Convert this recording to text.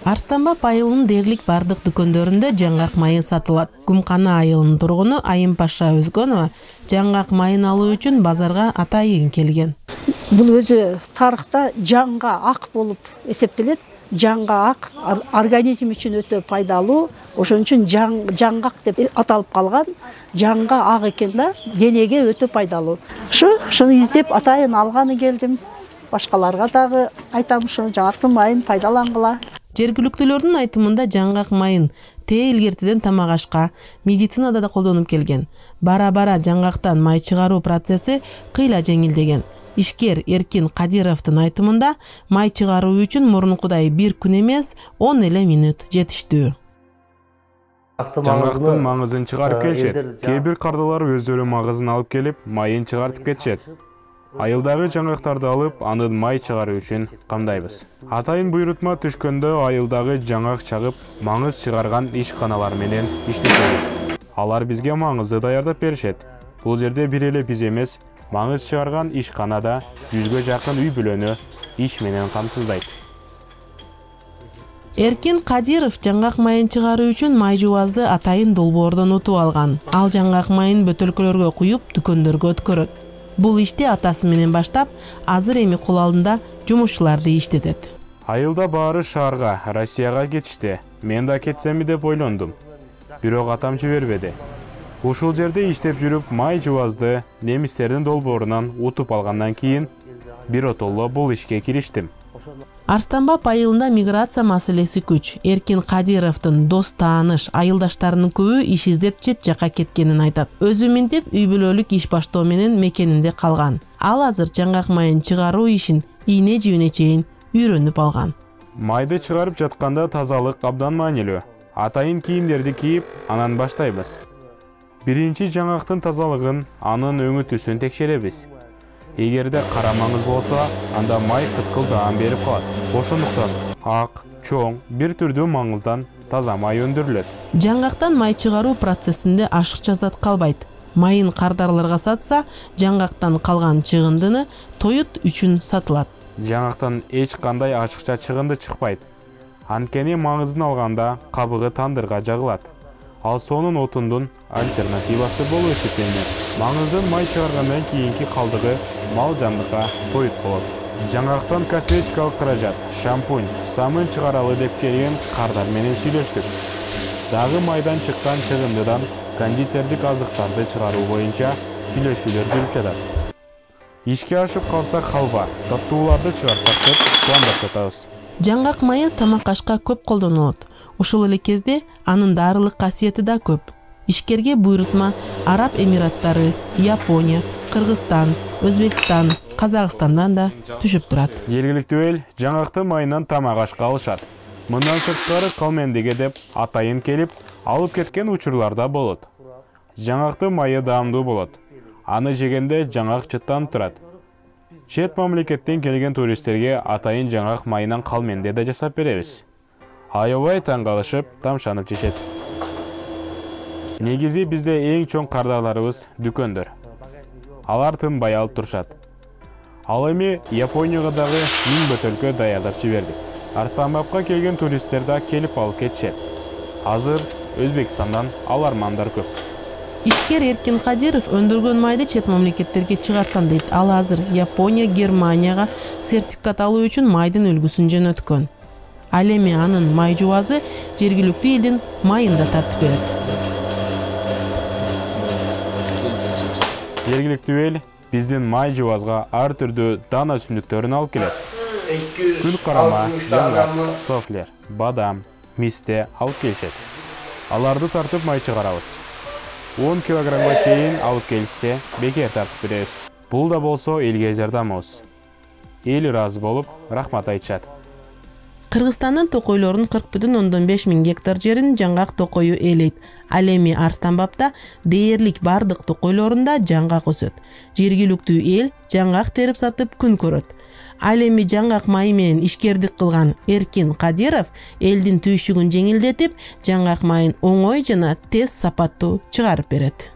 Арстанбап айылынын дээрлик бардык дүкөндөрүндө жаңгак майы сатылат. Кумкана айылынын тургуну Айымпаша Өзгөнова жаңгак майын алуу үчүн базарга атайын келген. Бул өзү тарыхта жаңга ак болуп эсептелет. Жаңга ак организм үчүн өтө пайдалуу. Ошон үчүн жаңгак деп аталып калган. Жаңга ак экен да, денеге өтө пайдалуу. Шуну издеп атайын алганы келдим. Башкаларга дагы айтам, ушуну жаңгактын майын пайдалангыла. Жергиликтүүлөрдүн айтымында жаңгак майын илгертиден тамак ашка, медицинада да колдонуп келген. Бара-бара жаңгактан май чыгаруу процесси кыйла жеңилдеген. Ишкер Эркин Кадировдун айтымында май чыгаруу үчүн мурункудай 1 күн эмес, 10 эле минут жетиштүү. Жаңгактын маңызын чыгарып келишет. Кээ бир кардалар өздөрү маңызын алып келип, майын чыгартып кетишет. Айылдагы жаңгактарды алып, анын май чыгаруу үчүн камдайбыз. Атайын буйрутма түшкөндө айылдагы жаңгак чагып, маңыз чыгарган ишканалар менен иштешебиз. Алар бизге маңызды даярдап беришет. Бул жерде бир эле биз эмес, маңыз чыгарган ишканада 100гө жакын үй бүлөнү иш менен камсыздайт. Эркин Кадиров жаңгак майын чыгаруу үчүн май жубазды атайын долбоордон утуп алган. Ал жаңгак майын бөтөлкөлөргө куюп, дүкөндөргө өткөрөт. Бул ишти атасы менен баштап, азыр эми кол алдында жумушчуларды иштетет. Айылда баары шаарга, Россияга кетишти. Мен да кетсемби деп ойлондум. Бирок атам жибербеди. Ушул жерде иштеп жүрүп, май жубазды немистердин долбоорунан утуп алгандан кийин биротоло бул ишке кириштим. Арстанбап айылында миграция маселеси күч. Эркин Кадировдун дос тааныш, айылдаштарынын көбү иш издеп чет жакка кеткенин айтат. Өзү минтип үй бүлөлүк иш баштоо менен мекенинде калган. Ал азыр жаңгак майын чыгаруу ишин ийне жибине чейин үйрөнүп алган. Майды чыгарып жатканда тазалык абдан маанилүү. Атайын кийимдерди кийип, анан баштайбыз. Биринчи жаңгактын тазалыгын, анын өңү түсүн текшеребиз. Эгерде кара маңыз болсо, анда май кыткылдаан берип калат. Ошондуктан ак, чоң, бир түрдүү маңыздан таза май өндүрүлөт. Жаңгактан май чыгаруу процессинде ашыкча зат калбайт. Майын кардарларга сатса, жаңгактан калган чыгындыны тоют үчүн сатылат. Жаңгактан эч кандай ашыкча чыгынды чыкпайт. Анткени маңызын алганда кабыгы тандырга жагылат. Ал сонун отундун альтернативасы болуп эсептелет. Маңыздын май чыгаргандан кийинки калдыгы мал жандыкка тоют болот. Жаңгактан косметикалык каражат, шампунь, самын чыгаралы деп келген кардар менен сүйлөштүк. Дагы майдан чыккан чыгындыдан кондитердик азыктарды чыгаруу боюнча сүйлөшүүлөр жүрүп жатат. Ишке ашып калсак халва, таттууларды чыгарсак деп пландап жатабыз. Жаңгак майы тамак ашка көп колдонулот. Ушул эле кезде анын дарылык касиети да көп. Ишкерге буйрутма Араб Эмираттары, Япония, Кыргызстан, Өзбекстан, Казакстандан да түшүп турат. Жергиликтүү эл жаңгакты майынан тамак ашка алышат. Мындан сырткары калмендиге деп атайын келип, алып кеткен учурларда болот. Жаңгакты майы даамдуу болот. Аны жегенде жаңгак чыттанып турат. Чет мамлекеттен келген туристтерге атайын жаңгак майынан калменде да жасап беребиз. Аябай таң калышып, тамшанып жешет. Негизи бизде эң чоң кардарларыбыз дүкөндөр. Алар тынбай алып турушат. Ал эми Японияга дагы 1000 бөтөлкө даярдап жибердик. Арстанбапка келген туристтер да келип алып кетишет. Азыр Өзбекстандан алармандар көп. Ишкер Эркин Кадиров өндүргөн майды чет мамлекеттерге чыгарсам дейт. Ал азыр Япония, Германияга сертификат алуу үчүн майдын үлгүсүн жөнөткөн. Ал эми анын май жубазы жергиликтүү элдин майын да тартып берет. Жергиликтүү эл биздин май жубазга ар түрдүү дан өсүмдүктөрүн алып келет. Күл карама, жаңгак, софлер, бадам, мисте алып келишет. Аларды тартып май чыгарабыз. 10 килограммга чейин алып келишсе, бекер тартып беребиз. Бул да болсо элге жардамыбыз. Эл ыраазы болуп, рахмат айтышат. Кыргызстандын токойлорунун 40,5 миң гектар жерин жаңгак токою ээлейт. Ал эми Арстанбапта дээрлик бардык токойлорунда жаңгак өсөт. Жергиликтүү эл жаңгак терип сатып күн көрөт. Ал эми жаңгак майы менен ишкердик кылган Эркин Кадиров элдин түйшүгүн жеңилдетип, жаңгак майын оңой жана тез сапаттуу чыгарып берет.